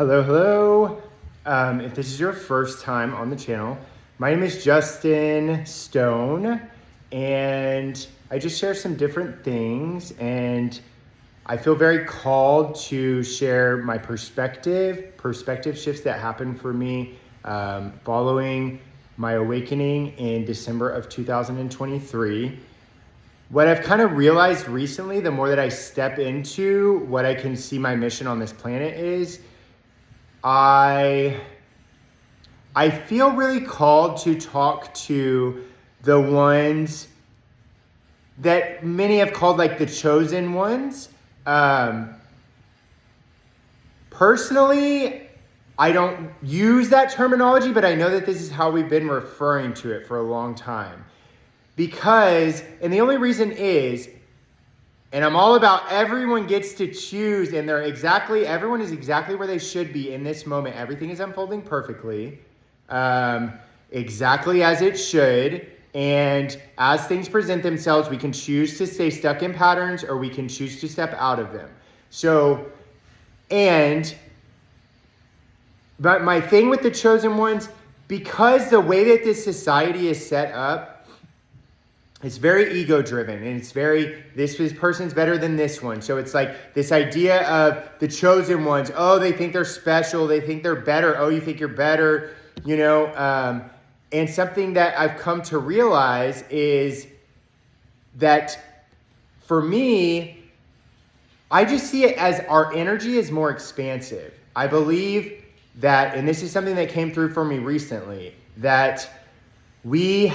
Hello, hello. If this is your first time on the channel, my name is Justin Stone, and I just share some different things, and I feel very called to share my perspective shifts that happened for me following my awakening in December of 2023. What I've kind of realized recently, the more that I step into what I can see my mission on this planet is, I feel really called to talk to the ones that many have called like the chosen ones. Personally, I don't use that terminology, but I know that this is how we've been referring to it for a long time. Because, and the only reason is, and I'm all about everyone gets to choose, and everyone is exactly where they should be in this moment. Everything is unfolding perfectly, exactly as it should. And as things present themselves, we can choose to stay stuck in patterns or we can choose to step out of them. But my thing with the chosen ones, because the way that this society is set up, it's very ego-driven, and it's very, this person's better than this one. So it's like this idea of the chosen ones. Oh, they think they're special. They think they're better. Oh, you think you're better, you know? And something that I've come to realize is that for me, I just see it as our energy is more expansive. I believe that, and this is something that came through for me recently, that we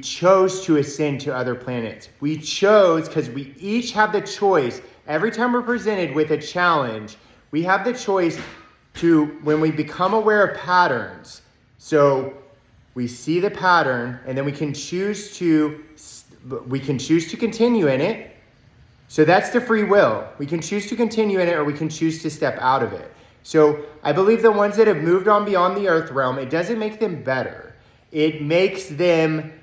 chose to ascend to other planets. We chose because we each have the choice. Every time we're presented with a challenge, we have the choice to, when we become aware of patterns, so we see the pattern and then we can choose to continue in it. So that's the free will. We can choose to continue in it or we can choose to step out of it. So I believe the ones that have moved on beyond the earth realm, it doesn't make them better. It makes them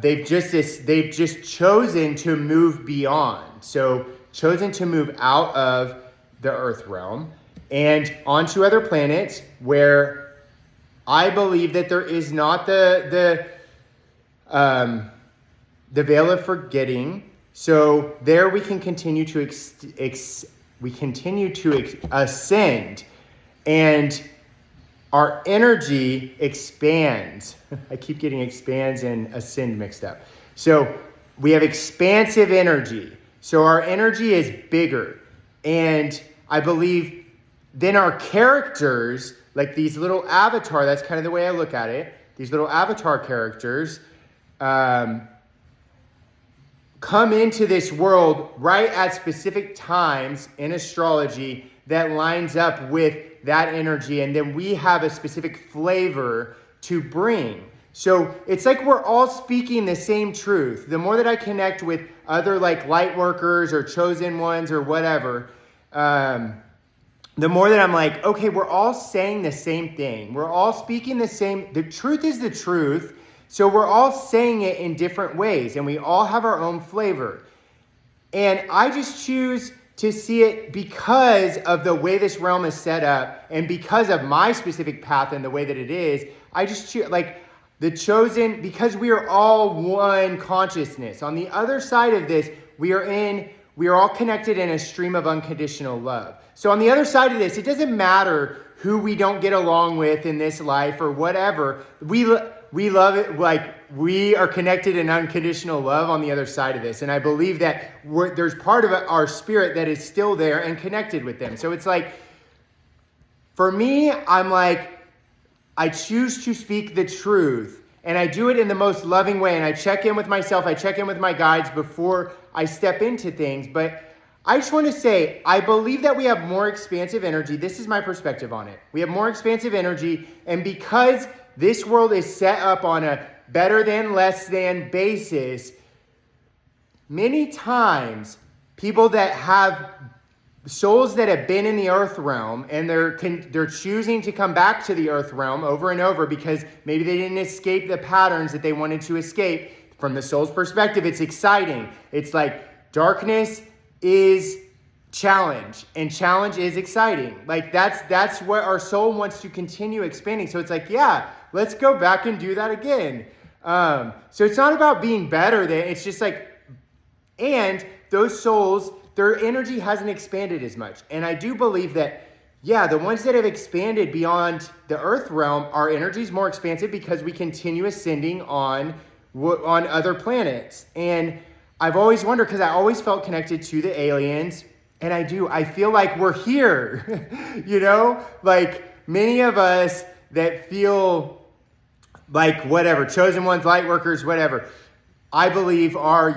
they've just chosen to move beyond. So chosen to move out of the earth realm and onto other planets where I believe that there is not the veil of forgetting. So there we can continue to ascend, and our energy expands. I keep getting expands and ascend mixed up. So we have expansive energy. So our energy is bigger. And I believe then our characters, like these little avatar, that's kind of the way I look at it. These little avatar characters come into this world right at specific times in astrology that lines up with that energy, and then we have a specific flavor to bring. So it's like we're all speaking the same truth. The more that I connect with other like light workers or chosen ones or whatever, the more that I'm like, okay, we're all saying the same thing. We're all speaking the same. The truth is the truth. So we're all saying it in different ways, and we all have our own flavor. And I just choose to see it because of the way this realm is set up and because of my specific path and the way that it is. I just choose, like the chosen, because we are all one consciousness. On the other side of this, we are all connected in a stream of unconditional love. So on the other side of this, it doesn't matter who we don't get along with in this life or whatever. We love it, like we are connected in unconditional love on the other side of this. And I believe that there's part of our spirit that is still there and connected with them. So it's like, for me, I'm like, I choose to speak the truth. And I do it in the most loving way. And I check in with myself. I check in with my guides before I step into things. But I just want to say, I believe that we have more expansive energy. This is my perspective on it. We have more expansive energy. And because this world is set up on a better than, less than basis, many times people that have souls that have been in the earth realm and they're choosing to come back to the earth realm over and over because maybe they didn't escape the patterns that they wanted to escape. From the soul's perspective, it's exciting. It's like darkness is challenge, and challenge is exciting. Like that's what our soul wants to continue expanding. So it's like, yeah, let's go back and do that again. So it's not about being better than, it's just like, and those souls, their energy hasn't expanded as much. And I do believe that, yeah, the ones that have expanded beyond the earth realm, our energy is more expansive because we continue ascending on other planets. And I've always wondered, because I always felt connected to the aliens, and I feel like we're here, like many of us that feel like whatever, chosen ones, light workers, whatever, I believe are,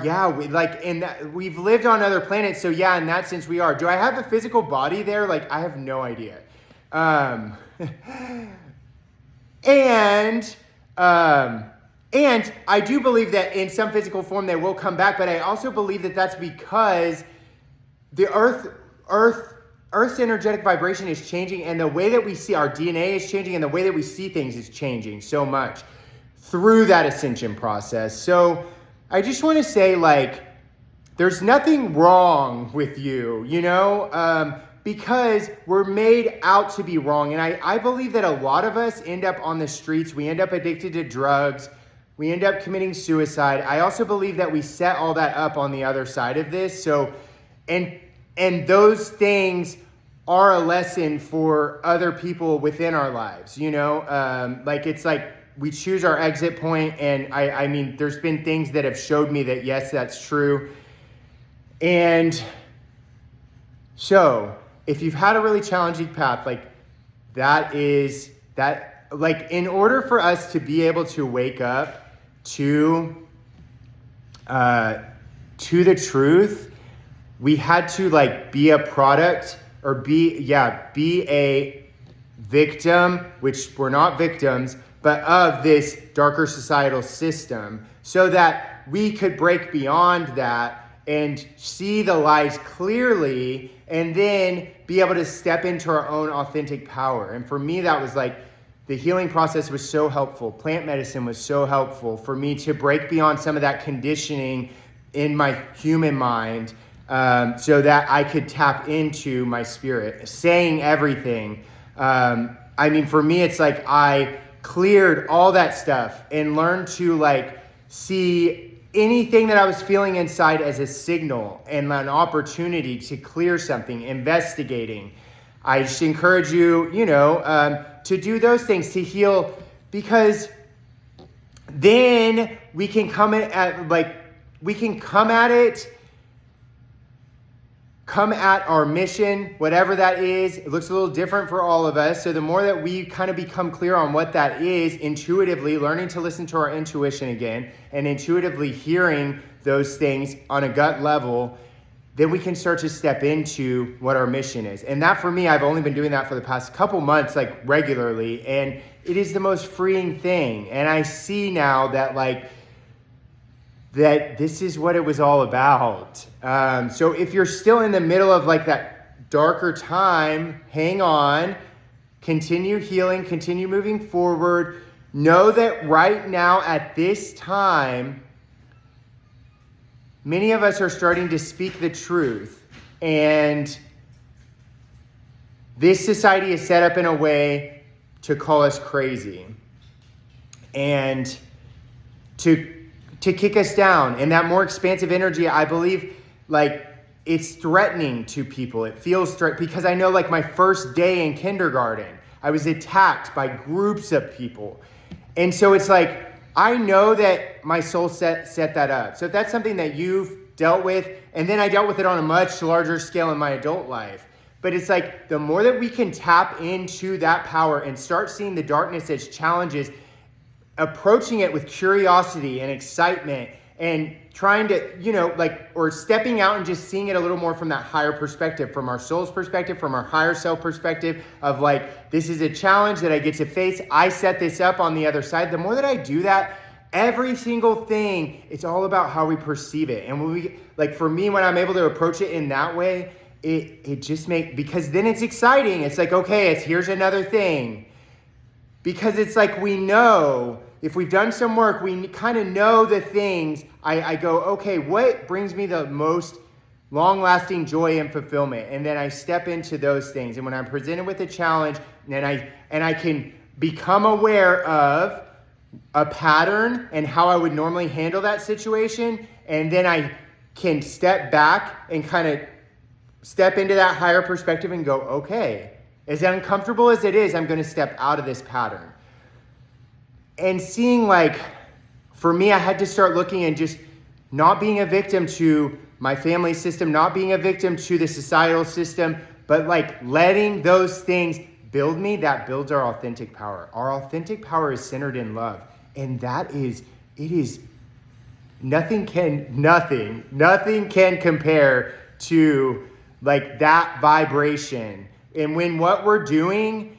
we've lived on other planets. So yeah, in that sense we are. Do I have a physical body there? Like, I have no idea. And I do believe that in some physical form they will come back, but I also believe that that's because the Earth's energetic vibration is changing, and the way that we see our DNA is changing, and the way that we see things is changing so much through that ascension process. So I just want to say, like, there's nothing wrong with you, because we're made out to be wrong. And I believe that a lot of us end up on the streets. We end up addicted to drugs. We end up committing suicide. I also believe that we set all that up on the other side of this. So, and those things are a lesson for other people within our lives, it's like we choose our exit point. And I mean, there's been things that have showed me that, yes, that's true. And so if you've had a really challenging path, like in order for us to be able to wake up to the truth, we had to be a product or be a victim, which we're not victims, but of this darker societal system, so that we could break beyond that and see the lies clearly, and then be able to step into our own authentic power. And for me, that was the healing process was so helpful. Plant medicine was so helpful for me to break beyond some of that conditioning in my human mind, so that I could tap into my spirit, saying everything. For me, it's like I cleared all that stuff and learned to see anything that I was feeling inside as a signal and an opportunity to clear something, investigating. I just encourage you, to do those things, to heal, because then we can come at our mission, whatever that is. It looks a little different for all of us. So the more that we kind of become clear on what that is intuitively, learning to listen to our intuition again, and intuitively hearing those things on a gut level, then we can start to step into what our mission is. And that, for me, I've only been doing that for the past couple months, regularly. And it is the most freeing thing. And I see now that that this is what it was all about. So if you're still in the middle of that darker time, hang on, continue healing, continue moving forward. Know that right now at this time, many of us are starting to speak the truth. And this society is set up in a way to call us crazy and to kick us down. And that more expansive energy, I believe, it's threatening to people. It feels because I know, my first day in kindergarten, I was attacked by groups of people. And so it's I know that my soul set that up. So if that's something that you've dealt with, and then I dealt with it on a much larger scale in my adult life. But it's the more that we can tap into that power and start seeing the darkness as challenges, approaching it with curiosity and excitement, and trying to, or stepping out and just seeing it a little more from that higher perspective, from our soul's perspective, from our higher self perspective of this is a challenge that I get to face. I set this up on the other side. The more that I do that, every single thing, it's all about how we perceive it. And when we, for me, when I'm able to approach it in that way, it just because then it's exciting. It's okay, here's another thing. Because it's we know, if we've done some work, we kind of know the things. I go, okay, what brings me the most long-lasting joy and fulfillment. And then I step into those things. And when I'm presented with a challenge, and I can become aware of a pattern and how I would normally handle that situation, and then I can step back and kind of step into that higher perspective and go, okay, as uncomfortable as it is, I'm going to step out of this pattern. And seeing, like, for me, I had to start looking and just not being a victim to my family system, not being a victim to the societal system, but like letting those things build me. That builds our authentic power. Our authentic power is centered in love. And nothing can compare to like that vibration. And when what we're doing,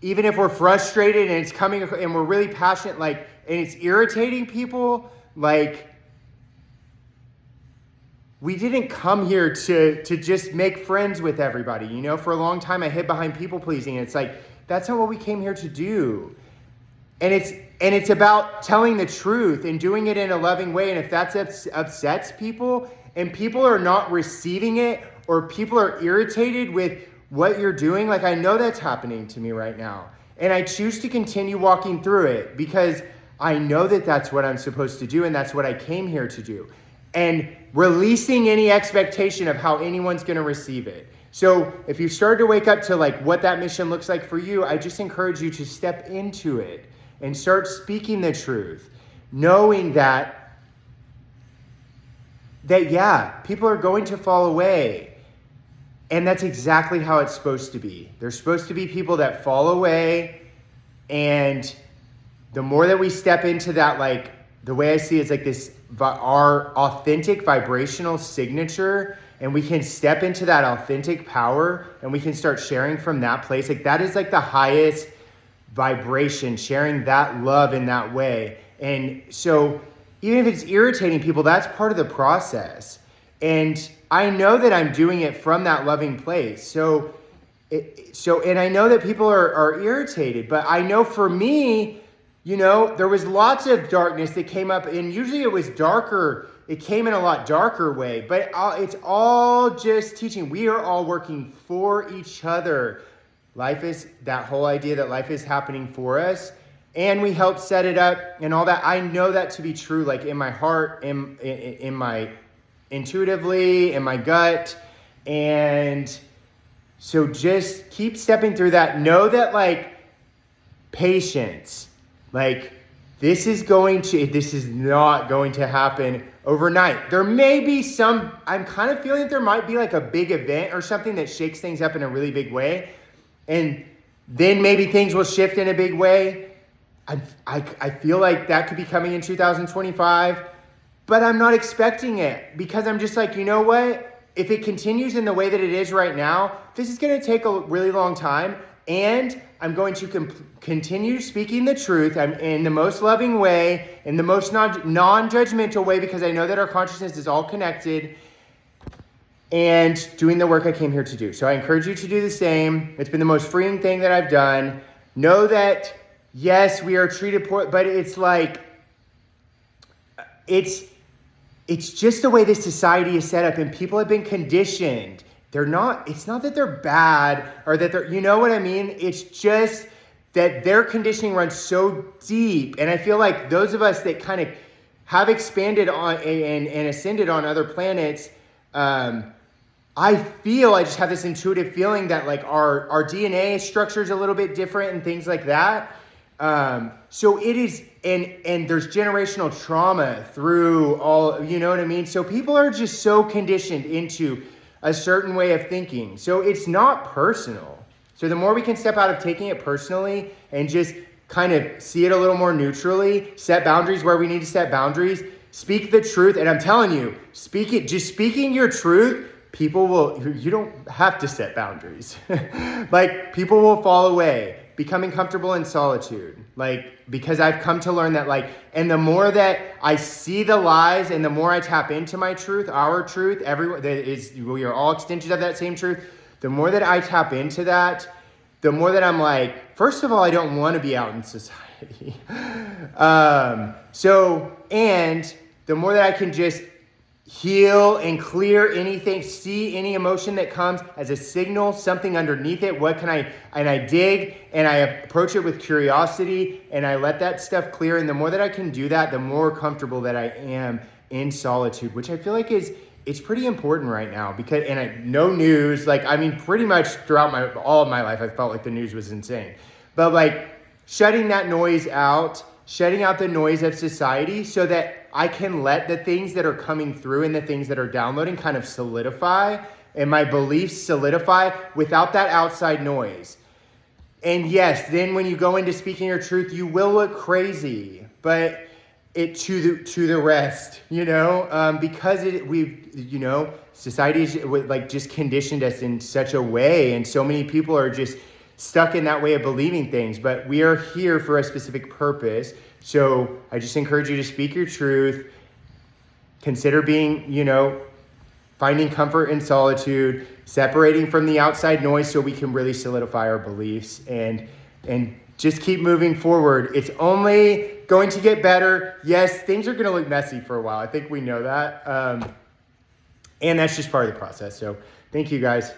even if we're frustrated and it's coming and we're really passionate, like, and it's irritating people, like, we didn't come here to just make friends with everybody. You know, for a long time I hid behind people pleasing. It's like, that's not what we came here to do. And it's about telling the truth and doing it in a loving way. And if that upsets people and people are not receiving it, or people are irritated with what you're doing, like, I know that's happening to me right now. And I choose to continue walking through it because I know that that's what I'm supposed to do and that's what I came here to do. And releasing any expectation of how anyone's going to receive it. So if you started to wake up to like what that mission looks like for you, I just encourage you to step into it and start speaking the truth, knowing that yeah, people are going to fall away. And that's exactly how it's supposed to be. There's supposed to be people that fall away, and the more that we step into that, like, the way I see it is like this, our authentic vibrational signature, and we can step into that authentic power and we can start sharing from that place. Like, that is like the highest vibration, sharing that love in that way. And so even if it's irritating people, that's part of the process. And I know that I'm doing it from that loving place. And I know that people are irritated, but I know for me, you know, there was lots of darkness that came up, and usually it was darker. It came in a lot darker way, but it's all just teaching. We are all working for each other. Life is that whole idea that life is happening for us, and we help set it up and all that. I know that to be true, like in my heart, in my intuitively, in my gut. And so just keep stepping through that. Know that, like, patience. Like, this is not going to happen overnight. There may be I'm kind of feeling that there might be like a big event or something that shakes things up in a really big way. And then maybe things will shift in a big way. I feel like that could be coming in 2025, but I'm not expecting it because I'm just like, you know what? If it continues in the way that it is right now, this is going to take a really long time. And I'm going to continue speaking the truth. I'm in the most loving way, in the most non-judgmental way, because I know that our consciousness is all connected, and doing the work I came here to do. So I encourage you to do the same. It's been the most freeing thing that I've done. Know that, yes, we are treated poor, but it's like, it's just the way this society is set up, and people have been conditioned. It's not that they're bad or that they're, you know what I mean? It's just that their conditioning runs so deep. And I feel like those of us that kind of have expanded on and ascended on other planets, I just have this intuitive feeling that like our DNA structure is a little bit different and things like that. So it is, and there's generational trauma through all, you know what I mean? So people are just so conditioned into a certain way of thinking. So it's not personal. So the more we can step out of taking it personally and just kind of see it a little more neutrally, set boundaries where we need to set boundaries, speak the truth. And I'm telling you, just speaking your truth, you don't have to set boundaries. Like, people will fall away, becoming comfortable in solitude. Like, because I've come to learn that, like, and the more that I see the lies and the more I tap into my truth, our truth, we are all extensions of that same truth. The more that I tap into that, the more that I'm like, first of all, I don't want to be out in society. And the more that I can just heal and clear anything, see any emotion that comes as a signal, something underneath it. And I dig and I approach it with curiosity and I let that stuff clear. And the more that I can do that, the more comfortable that I am in solitude, which I feel like it's pretty important right now because, no news, pretty much throughout all of my life, I felt like the news was insane, but like shutting that noise out, shutting out the noise of society so that I can let the things that are coming through and the things that are downloading kind of solidify and my beliefs solidify without that outside noise. And yes, then when you go into speaking your truth, you will look crazy, but to the rest, because society is like just conditioned us in such a way, and so many people are just stuck in that way of believing things, but we are here for a specific purpose. So I just encourage you to speak your truth, consider being, finding comfort in solitude, separating from the outside noise so we can really solidify our beliefs and just keep moving forward. It's only going to get better. Yes, things are going to look messy for a while. I think we know that. And that's just part of the process. So thank you guys.